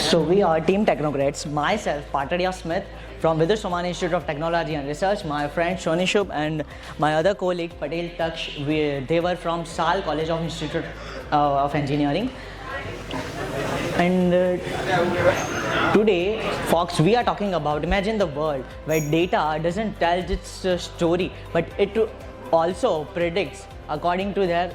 So we are Team Technocrats, myself, Patadia Smith from Vidar Soman Institute of Technology and Research, my friend Shonishub and my other colleague Patel Taksh, they were from SAL College of Institute of Engineering. And today, folks, we are talking about, imagine the world where data doesn't tell its story, but it also predicts according to their,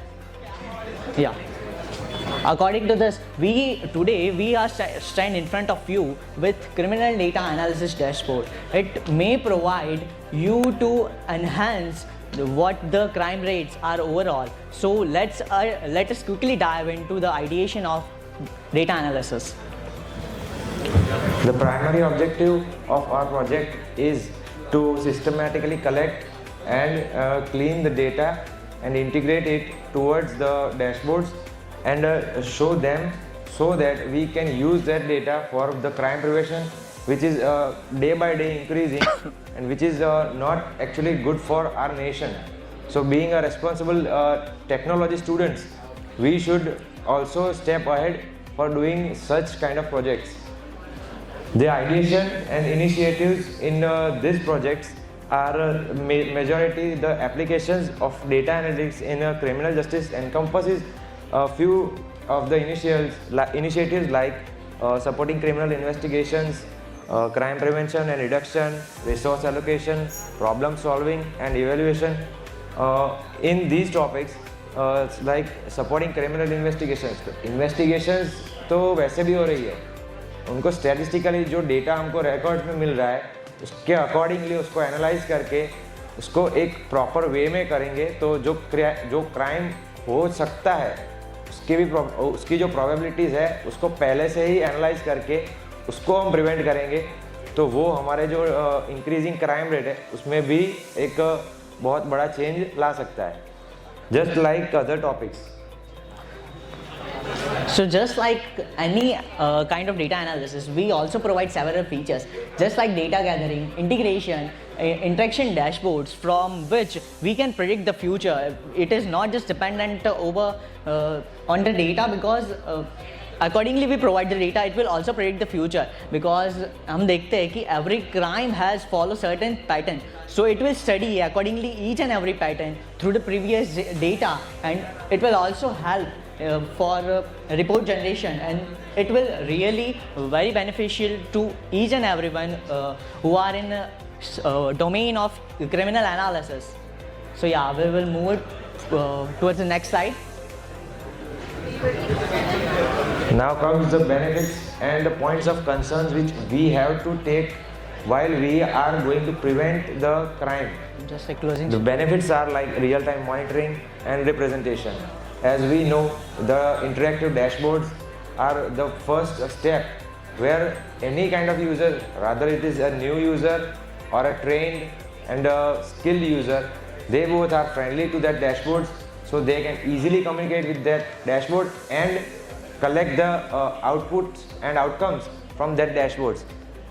According to this, today we are stand in front of you with criminal data analysis dashboard. It may provide you to enhance what the crime rates are overall. So let us quickly dive into the ideation of data analysis. The primary objective of our project is to systematically collect and clean the data and integrate it towards the dashboards and show them so that we can use that data for the crime prevention, which is day by day increasing and which is not actually good for our nation. So being a responsible technology students, we should also step ahead for doing such kind of projects. The ideation and initiatives in these projects are majority the applications of data analytics in criminal justice encompasses a few of the initiatives like supporting criminal investigations, crime prevention and reduction, resource allocation, problem solving and evaluation. In these topics like supporting criminal investigations तो वैसे भी हो रही है, उनको statistically जो data हमको records में मिल रहा है उसके अकॉर्डिंगली उसको एनालाइज करके उसको एक प्रॉपर वे में करेंगे तो जो क्राइम हो सकता है उसकी जो प्रोबेबिलिटीज़ है उसको पहले से ही एनालाइज करके उसको हम प्रिवेंट करेंगे तो वो हमारे जो इंक्रीजिंग क्राइम रेट है उसमें भी एक बहुत बड़ा चेंज ला सकता है. Just like other topics. So just like any kind of data analysis, we also provide several features, just like data gathering, integration, interaction dashboards from which we can predict the future. It is not just dependent over on the data because accordingly we provide the data, it will also predict the future because हम देखते हैं कि every crime has follow certain pattern. So it will study accordingly each and every pattern through the previous data and it will also help for report generation and it will really very beneficial to each and everyone who are in domain of criminal analysis. So yeah, we will move towards the next slide. Now comes the benefits and the points of concerns which we have to take while we are going to prevent the crime. Just like closing. The benefits are like real-time monitoring and representation. As we know, the interactive dashboards are the first step where any kind of user, rather it is a new user or a trained and a skilled user, they both are friendly to that dashboards so they can easily communicate with that dashboard and collect the outputs and outcomes from that dashboards.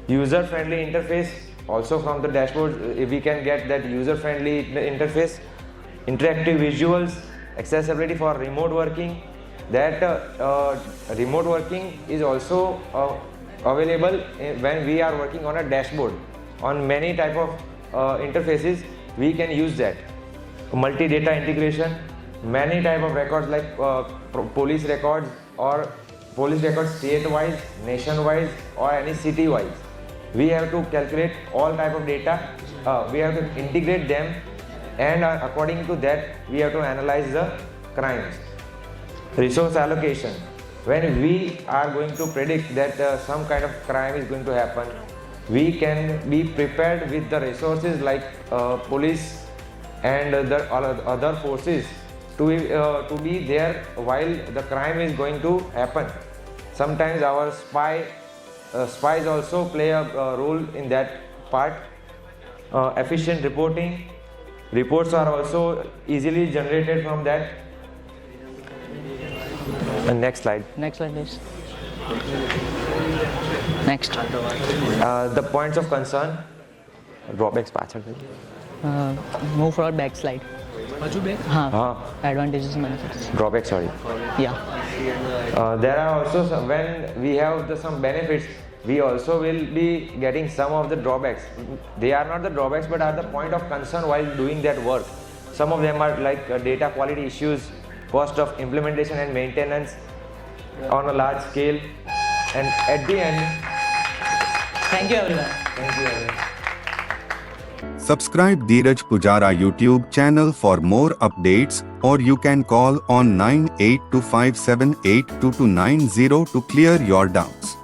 User-friendly interface also from the dashboard, if we can get that user-friendly interface, interactive visuals, accessibility for remote working. That remote working is also available when we are working on a dashboard. On many type of interfaces we can use that. Multi-data integration, many type of records like police records or police records state-wise, nation-wise or any city-wise. We have to calculate all type of data, we have to integrate them and according to that we have to analyze the crimes. Resource allocation, when we are going to predict that some kind of crime is going to happen, we can be prepared with the resources like police and the other forces to be there while the crime is going to happen. Sometimes our spies also play a role in that part. Efficient reporting, reports are also easily generated from that. Next slide. Next slide, please. Next. The points of concern. Drawbacks. Move forward, back slide. हाँ. Advantages and benefits. Drawbacks, sorry. Yeah. industry and There are also some, when we have some benefits, we also will be getting some of the drawbacks. They are not the drawbacks but are the point of concern while doing that work. Some of them are like data quality issues, cost of implementation and maintenance on a large scale, and at the end, Thank you everyone. thank you everyone. Subscribe Dhiraj Poojara YouTube channel for more updates, or you can call on 9825782290 to clear your doubts.